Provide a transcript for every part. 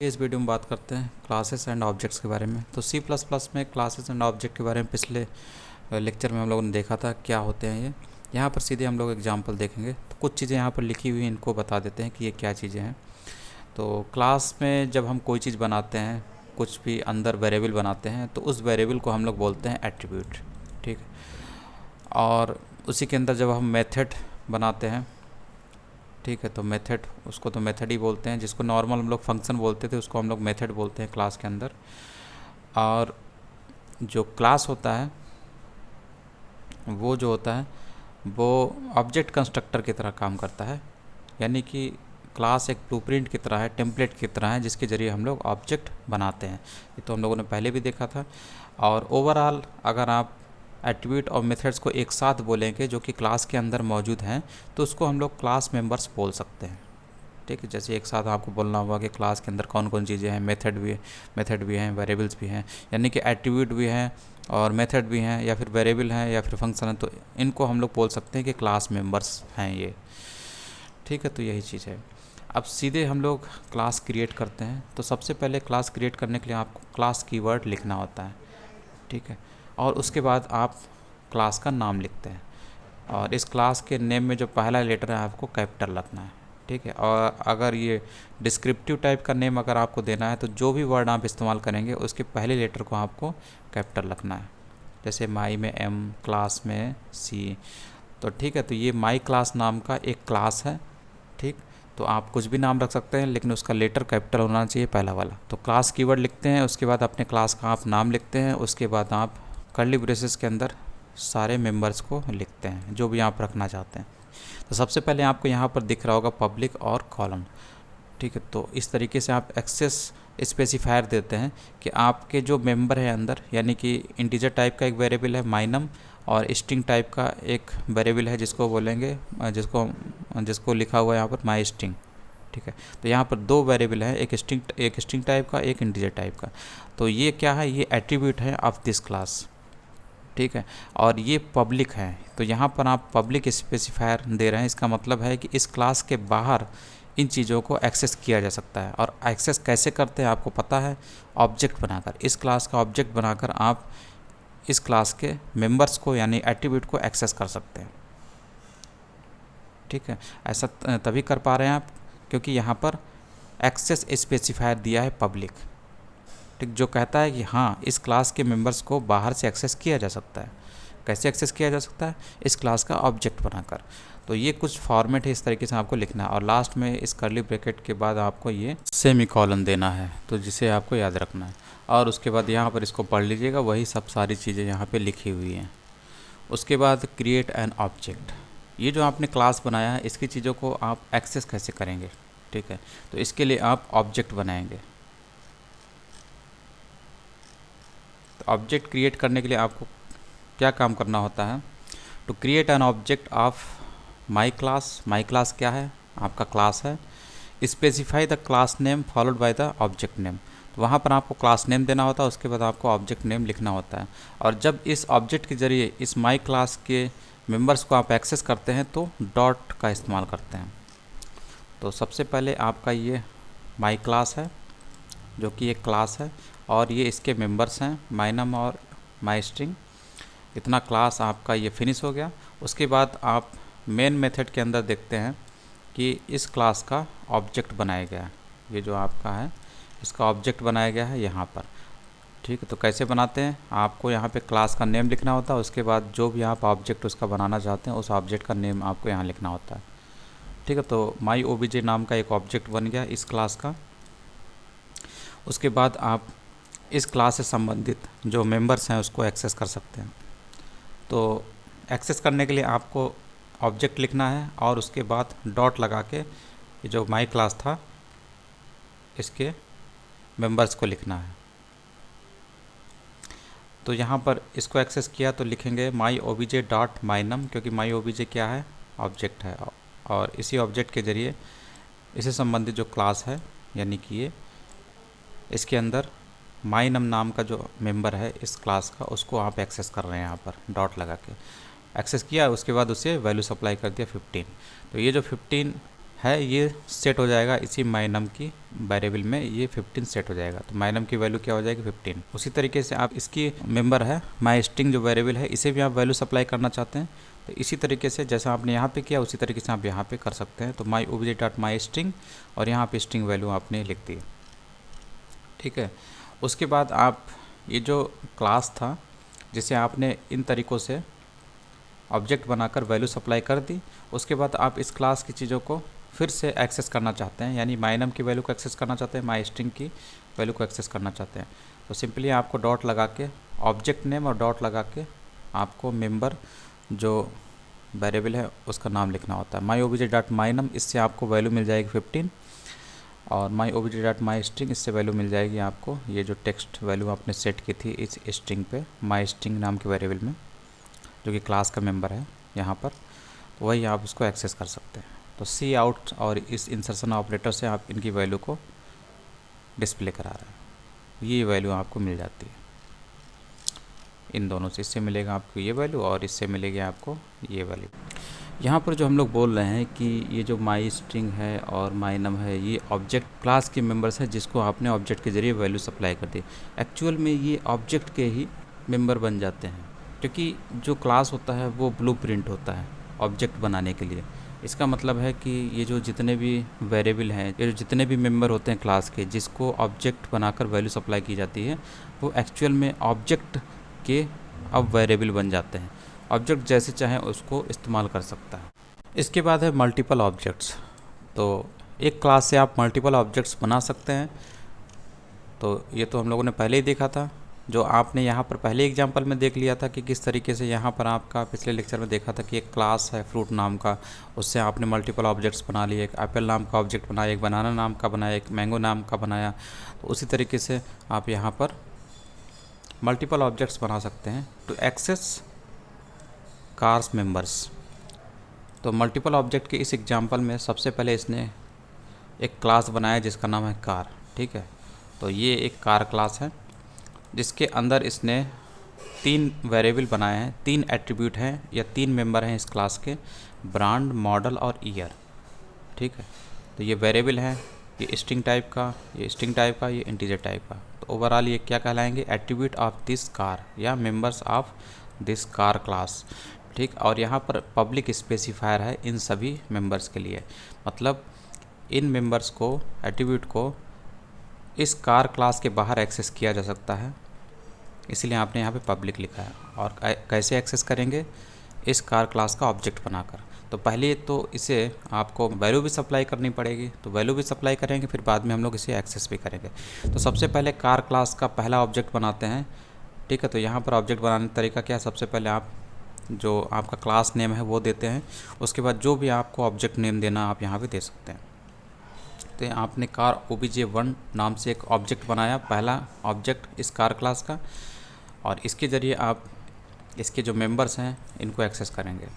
इस वीडियो में बात करते हैं क्लासेस एंड ऑब्जेक्ट्स के बारे में। तो सी प्लस प्लस में क्लासेस एंड ऑब्जेक्ट के बारे में पिछले लेक्चर में हम लोगों ने देखा था क्या होते हैं ये। यहाँ पर सीधे हम लोग एग्जांपल देखेंगे। तो कुछ चीज़ें यहाँ पर लिखी हुई इनको बता देते हैं कि ये क्या चीज़ें हैं। तो क्लास में जब हम कोई चीज़ बनाते हैं, कुछ भी अंदर वेरिएबल बनाते हैं, तो उस वेरिएबल को हम लोग बोलते हैं एट्रीब्यूट। ठीक है। और उसी के अंदर जब हम मेथड बनाते हैं, ठीक है, तो मेथड, उसको तो मेथड ही बोलते हैं। जिसको नॉर्मल हम लोग फंक्शन बोलते थे उसको हम लोग मेथड बोलते हैं क्लास के अंदर। और जो क्लास होता है वो जो होता है वो ऑब्जेक्ट कंस्ट्रक्टर की तरह काम करता है। यानी कि क्लास एक ब्लूप्रिंट की तरह है, टेम्पलेट की तरह है, जिसके ज़रिए हम लोग ऑब्जेक्ट बनाते हैं। ये तो हम लोगों ने पहले भी देखा था। और ओवरऑल अगर आप एट्रीब्यूट और मेथड्स को एक साथ बोलेंगे जो कि क्लास के अंदर मौजूद हैं, तो उसको हम लोग क्लास मेंबर्स बोल सकते हैं। ठीक है। जैसे एक साथ आपको बोलना होगा कि क्लास के अंदर कौन कौन चीज़ें हैं, मेथड भी हैं, वेरिएबल्स भी हैं, यानी कि एट्रीब्यूट भी हैं और मेथड भी हैं, या फिर वेरिएबल हैं, या फिर फंक्शन है, तो इनको हम लोग बोल सकते हैं कि क्लास मेंबर्स हैं ये। ठीक है। तो यही चीज़ है। अब सीधे हम लोग क्लास क्रिएट करते हैं। तो सबसे पहले क्लास क्रिएट करने के लिए आपको क्लास कीवर्ड लिखना होता है। ठीक है। और उसके बाद आप क्लास का नाम लिखते हैं, और इस क्लास के नेम में जो पहला लेटर है आपको कैपिटल रखना है। ठीक है। और अगर ये डिस्क्रिप्टिव टाइप का नेम अगर आपको देना है, तो जो भी वर्ड आप इस्तेमाल करेंगे उसके पहले लेटर को आपको कैपिटल रखना है। जैसे माई में एम, क्लास में सी। तो ठीक है। तो ये माई क्लास नाम का एक क्लास है। ठीक। तो आप कुछ भी नाम रख सकते हैं, लेकिन उसका लेटर कैपिटल होना चाहिए पहला वाला। तो क्लास कीवर्ड लिखते हैं, उसके बाद अपने क्लास का आप नाम लिखते हैं, उसके बाद आप कर्ली ब्रेसेस के अंदर सारे मेंबर्स को लिखते हैं जो भी आप रखना चाहते हैं। तो सबसे पहले आपको यहाँ पर दिख रहा होगा पब्लिक और कॉलम। ठीक है। तो इस तरीके से आप एक्सेस स्पेसिफायर देते हैं कि आपके जो मेंबर है अंदर, यानी कि इंटीजर टाइप का एक वेरिएबल है माइनम, और स्ट्रिंग टाइप का एक वेरिएबल है जिसको बोलेंगे, जिसको लिखा हुआ है यहाँ पर माई स्ट्रिंग। ठीक है। तो यहाँ पर दो वेरिएबल हैं, एक स्ट्रिंग टाइप का, एक इंटीजर टाइप का। तो ये क्या है, ये एट्रीब्यूट है ऑफ दिस क्लास। ठीक है। और ये पब्लिक है। तो यहाँ पर आप पब्लिक स्पेसिफायर दे रहे हैं। इसका मतलब है कि इस क्लास के बाहर इन चीज़ों को एक्सेस किया जा सकता है। और एक्सेस कैसे करते हैं आपको पता है, ऑब्जेक्ट बनाकर। इस क्लास का ऑब्जेक्ट बनाकर आप इस क्लास के मेंबर्स को यानी एट्रीब्यूट को एक्सेस कर सकते हैं। ठीक है। ऐसा तभी कर पा रहे हैं आप क्योंकि यहाँ पर एक्सेस स्पेसिफायर दिया है पब्लिक। ठीक। जो कहता है कि हाँ, इस क्लास के मेंबर्स को बाहर से एक्सेस किया जा सकता है। कैसे एक्सेस किया जा सकता है, इस क्लास का ऑब्जेक्ट बनाकर। तो ये कुछ फॉर्मेट है, इस तरीके से आपको लिखना है। और लास्ट में इस कर्ली ब्रैकेट के बाद आपको ये सेमीकोलन देना है, तो जिसे आपको याद रखना है। और उसके बाद यहाँ पर इसको पढ़ लीजिएगा, वही सब सारी चीज़ें यहाँ पे लिखी हुई हैं। उसके बाद क्रिएट एन ऑब्जेक्ट। ये जो आपने क्लास बनाया है, इसकी चीज़ों को आप एक्सेस कैसे करेंगे। ठीक है। तो इसके लिए आप ऑब्जेक्ट बनाएंगे। तो ऑब्जेक्ट क्रिएट करने के लिए आपको क्या काम करना होता है, to create an object of my class. My class क्या है, आपका क्लास है। Specify the class name followed by the object name. तो वहाँ पर आपको क्लास नेम देना होता है, उसके बाद आपको ऑब्जेक्ट नेम लिखना होता है। और जब इस ऑब्जेक्ट के ज़रिए इस माई क्लास के मेंबर्स को आप एक्सेस करते हैं तो डॉट का इस्तेमाल करते हैं। तो सबसे पहले आपका ये माई क्लास है जो कि एक क्लास है, और ये इसके मेंबर्स हैं माइनम और माई स्ट्रिंग। इतना क्लास आपका ये फिनिश हो गया। उसके बाद आप मेन मेथड के अंदर देखते हैं कि इस क्लास का ऑब्जेक्ट बनाया गया है। ये जो आपका है इसका ऑब्जेक्ट बनाया गया है यहाँ पर। ठीक है। तो कैसे बनाते हैं, आपको यहाँ पे क्लास का नेम लिखना होता है, उसके बाद जो भी आप ऑब्जेक्ट उसका बनाना चाहते हैं उस ऑब्जेक्ट का नेम आपको यहाँ लिखना होता है। ठीक है। तो माई ओबीजे नाम का एक ऑब्जेक्ट बन गया इस क्लास का। उसके बाद आप इस क्लास से संबंधित जो मेंबर्स हैं उसको एक्सेस कर सकते हैं। तो एक्सेस करने के लिए आपको ऑब्जेक्ट लिखना है, और उसके बाद डॉट लगा के ये जो माई क्लास था इसके मेंबर्स को लिखना है। तो यहाँ पर इसको एक्सेस किया तो लिखेंगे माई ओबीजे डॉट माइनम, क्योंकि माई ओबीजे क्या है, ऑब्जेक्ट है। और इसी ऑब्जेक्ट के ज़रिए इससे संबंधित जो क्लास है, यानी कि ये इसके अंदर माइनम नाम का जो मेंबर है इस क्लास का, उसको आप एक्सेस कर रहे हैं। यहाँ पर डॉट लगा के एक्सेस किया, उसके बाद उसे वैल्यू सप्लाई कर दिया 15। तो ये जो 15 है ये सेट हो जाएगा इसी माइनम की वेरिएबल में, ये 15 सेट हो जाएगा। तो माइनम की वैल्यू क्या हो जाएगी 15। उसी तरीके से आप इसकी मेंबर है माई स्ट्रिंग जो वेरिएबल है, इसे भी आप वैल्यू सप्लाई करना चाहते हैं तो इसी तरीके से जैसा आपने यहाँ पे किया उसी तरीके से आप यहाँ पे कर सकते हैं। तो माई ओब्जेक्ट डॉट माई स्ट्रिंग और यहाँ पे स्ट्रिंग वैल्यू आपने लिख दी, ठीक है। उसके बाद आप ये जो क्लास था जिसे आपने इन तरीक़ों से ऑब्जेक्ट बनाकर वैल्यू सप्लाई कर दी, उसके बाद आप इस क्लास की चीज़ों को फिर से एक्सेस करना चाहते हैं, यानी माइनम की वैल्यू को एक्सेस करना चाहते हैं, माई स्ट्रिंग की वैल्यू को एक्सेस करना चाहते हैं। तो सिंपली आपको डॉट लगा के ऑब्जेक्ट नेम और डॉट लगा के आपको मेंबर जो वेरिएबल है उसका नाम लिखना होता है। माई ओब्जेक्ट डॉट माइनम, इससे आपको वैल्यू मिल जाएगी 15 और माई ओब्जेक्ट डॉट माई स्ट्रिंग, इससे वैल्यू मिल जाएगी आपको ये जो टेक्स्ट वैल्यू आपने सेट की थी इस स्ट्रिंग पे माई स्ट्रिंग नाम के वेरिएबल में, जो कि क्लास का मेंबर है यहाँ पर, वही आप उसको एक्सेस कर सकते हैं। तो सी आउट और इस इंसर्शन ऑपरेटर से आप इनकी वैल्यू को डिस्प्ले करा रहे हैं, ये वैल्यू आपको मिल जाती है इन दोनों से। इससे मिलेगा आपको ये वैल्यू और इससे मिलेगी आपको ये वैल्यू। यहाँ पर जो हम लोग बोल रहे हैं कि ये जो माई स्ट्रिंग है और माइनम है ये ऑब्जेक्ट क्लास के मेंबर्स हैं जिसको आपने ऑब्जेक्ट के ज़रिए वैल्यू सप्लाई कर दी। एक्चुअल में ये ऑब्जेक्ट के ही मेंबर बन जाते हैं, क्योंकि जो क्लास होता है वो ब्लूप्रिंट होता है ऑब्जेक्ट बनाने के लिए। इसका मतलब है कि ये जो जितने भी वेरिएबल हैं, ये जो जितने भी मेंबर होते हैं क्लास के जिसको ऑब्जेक्ट बनाकर वैल्यू सप्लाई की जाती है, वो एक्चुअल में ऑब्जेक्ट के अब वेरिएबल बन जाते हैं। ऑब्जेक्ट जैसे चाहे उसको इस्तेमाल कर सकता है। इसके बाद है मल्टीपल ऑब्जेक्ट्स। तो एक क्लास से आप मल्टीपल ऑब्जेक्ट्स बना सकते हैं। तो ये तो हम लोगों ने पहले ही देखा था, जो आपने यहाँ पर पहले एग्जांपल में देख लिया था कि किस तरीके से यहाँ पर आपका पिछले लेक्चर में देखा था कि एक क्लास है फ्रूट नाम का, उससे आपने मल्टीपल ऑब्जेक्ट्स बना लिए। एक एप्पल नाम का ऑब्जेक्ट बनाया, एक बनाना नाम का बनाया, एक मैंगो नाम का बनाया। तो उसी तरीके से आप यहाँ पर मल्टीपल ऑब्जेक्ट्स बना सकते हैं टू एक्सेस कार्स मेंबर्स। तो मल्टीपल ऑब्जेक्ट के इस एग्जांपल में सबसे पहले इसने एक क्लास बनाया जिसका नाम है कार, ठीक है। तो ये एक कार क्लास है जिसके अंदर इसने 3 वेरिएबल बनाए हैं, 3 एट्रीब्यूट हैं या 3 मेंबर हैं इस क्लास के, ब्रांड, मॉडल और ईयर, ठीक है। तो ये वेरिएबल हैं, ये स्ट्रिंग टाइप का, ये स्ट्रिंग टाइप का, ये इंटीजर टाइप का। तो ओवरऑल ये क्या कहलाएंगे, एट्रीब्यूट ऑफ दिस कार या members of this car class, ठीक। और यहाँ पर पब्लिक स्पेसिफायर है इन सभी मेंबर्स के लिए, मतलब इन मेंबर्स को, एट्रीब्यूट को इस कार क्लास के बाहर एक्सेस किया जा सकता है, इसलिए आपने यहाँ पे पब्लिक लिखा है। और कैसे एक्सेस करेंगे, इस कार क्लास का ऑब्जेक्ट बनाकर। तो पहले तो इसे आपको वैल्यू भी सप्लाई करनी पड़ेगी, तो वैल्यू भी सप्लाई करेंगे, फिर बाद में हम लोग इसे एक्सेस भी करेंगे। तो सबसे पहले कार क्लास का पहला ऑब्जेक्ट बनाते हैं, ठीक है। तो यहाँ पर ऑब्जेक्ट बनाने का तरीका क्या है, सबसे पहले आप जो आपका क्लास नेम है वो देते हैं, उसके बाद जो भी आपको ऑब्जेक्ट नेम देना आप यहाँ पर दे सकते हैं। तो आपने कार obj1 नाम से एक ऑब्जेक्ट बनाया, पहला ऑब्जेक्ट इस कार क्लास का, और इसके ज़रिए आप इसके जो मेंबर्स हैं इनको एक्सेस करेंगे।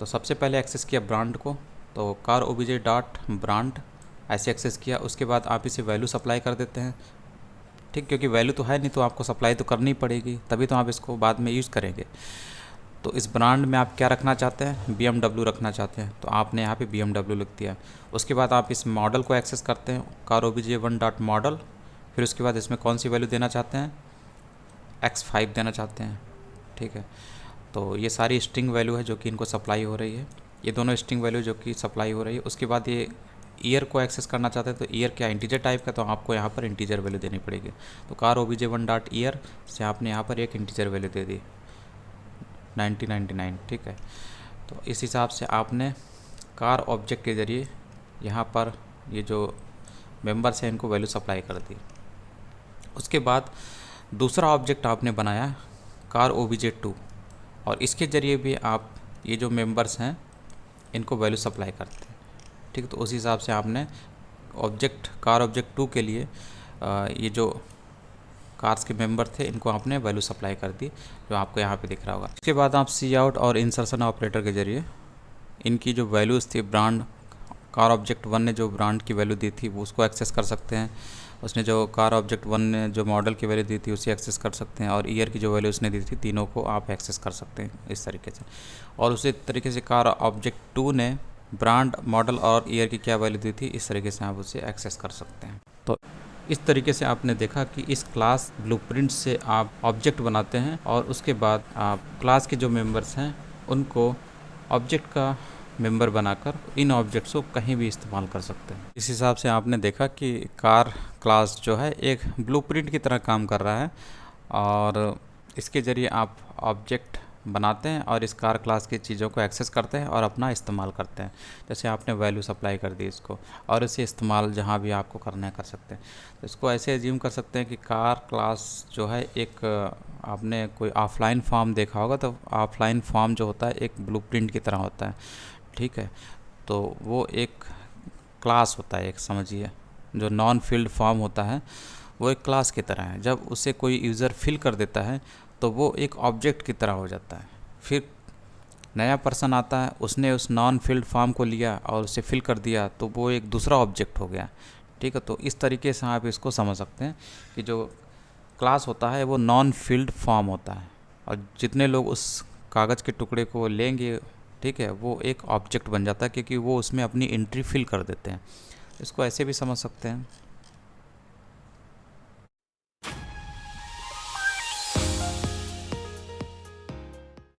तो सबसे पहले एक्सेस किया ब्रांड को, तो कार obj डॉट ब्रांड ऐसे एक्सेस किया। उसके बाद आप इसे वैल्यू सप्लाई कर देते हैं, ठीक, क्योंकि वैल्यू तो है नहीं तो आपको सप्लाई तो करनी पड़ेगी, तभी तो आप इसको बाद में यूज़ करेंगे। तो इस ब्रांड में आप क्या रखना चाहते हैं, BMW रखना चाहते हैं, तो आपने यहाँ पे BMW लिख दिया। उसके बाद आप इस मॉडल को एक्सेस करते हैं, कार obj1 डॉट मॉडल। फिर उसके बाद इसमें कौन सी वैल्यू देना चाहते हैं, X5 देना चाहते हैं, ठीक है। तो ये सारी स्ट्रिंग वैल्यू है जो कि इनको सप्लाई हो रही है, ये दोनों स्ट्रिंग वैल्यू जो कि सप्लाई हो रही है। उसके बाद ये ईयर को एक्सेस करना चाहते हैं, तो ईयर क्या इंटीजर टाइप का, तो आपको यहाँ पर इंटीजर वैल्यू देनी पड़ेगी। तो कार obj1 डॉट ईयर से आपने यहाँ पर एक इंटीजर वैल्यू दे दी 1999, ठीक है। तो इस हिसाब से आपने कार ऑब्जेक्ट के ज़रिए यहाँ पर ये जो मेंबर्स हैं इनको वैल्यू सप्लाई कर दी। उसके बाद दूसरा ऑब्जेक्ट आपने बनाया कार obj2, और इसके ज़रिए भी आप ये जो मेंबर्स हैं इनको वैल्यू सप्लाई करते हैं, ठीक। तो उस हिसाब से आपने ऑब्जेक्ट कार obj2 के लिए ये जो कार्स के मेंबर थे इनको आपने वैल्यू सप्लाई कर दी, जो आपको यहाँ पे दिख रहा होगा। इसके बाद आप सी आउट और इंसर्शन ऑपरेटर के ज़रिए इनकी जो वैल्यूज़ थी, ब्रांड कार obj1 ने जो ब्रांड की वैल्यू दी थी वो उसको एक्सेस कर सकते हैं, उसने जो कार obj1 ने जो मॉडल की वैल्यू दी थी उसे एक्सेस कर सकते हैं, और ईयर की जो वैल्यू उसने दी थी, तीनों को आप एक्सेस कर सकते हैं इस तरीके से। और उसी तरीके से कार obj2 ने ब्रांड, मॉडल और ईयर की क्या वैल्यू दी थी, इस तरीके से आप उसे एक्सेस कर सकते हैं। तो इस तरीके से आपने देखा कि इस क्लास ब्लूप्रिंट से आप ऑब्जेक्ट बनाते हैं और उसके बाद आप क्लास के जो मेंबर्स हैं उनको ऑब्जेक्ट का मेंबर बनाकर इन ऑब्जेक्ट्स को कहीं भी इस्तेमाल कर सकते हैं। इस हिसाब से आपने देखा कि कार क्लास जो है एक ब्लूप्रिंट की तरह काम कर रहा है और इसके ज़रिए आप ऑब्जेक्ट बनाते हैं और इस कार क्लास की चीज़ों को एक्सेस करते हैं और अपना इस्तेमाल करते हैं। जैसे आपने वैल्यू सप्लाई कर दी इसको और इसे इस्तेमाल जहाँ भी आपको करना है कर सकते हैं। तो इसको ऐसे एज्यूम कर सकते हैं कि कार क्लास जो है एक आपने कोई ऑफलाइन फॉर्म देखा होगा, तो ऑफलाइन फॉर्म जो होता है एक ब्लूप्रिंट की तरह होता है, ठीक है। तो वो एक क्लास होता है, एक समझिए जो नॉन फील्ड फॉर्म होता है वो एक क्लास की तरह है। जब उसे कोई यूज़र फिल कर देता है तो वो एक ऑब्जेक्ट की तरह हो जाता है। फिर नया पर्सन आता है, उसने उस नॉन फील्ड फॉर्म को लिया और उसे फिल कर दिया तो वो एक दूसरा ऑब्जेक्ट हो गया, ठीक है। तो इस तरीके से आप इसको समझ सकते हैं कि जो क्लास होता है वो नॉन फील्ड फॉर्म होता है और जितने लोग उस कागज़ के टुकड़े को लेंगे, ठीक है, वो एक ऑब्जेक्ट बन जाता है क्योंकि वो उसमें अपनी एंट्री फिल कर देते हैं। इसको ऐसे भी समझ सकते हैं।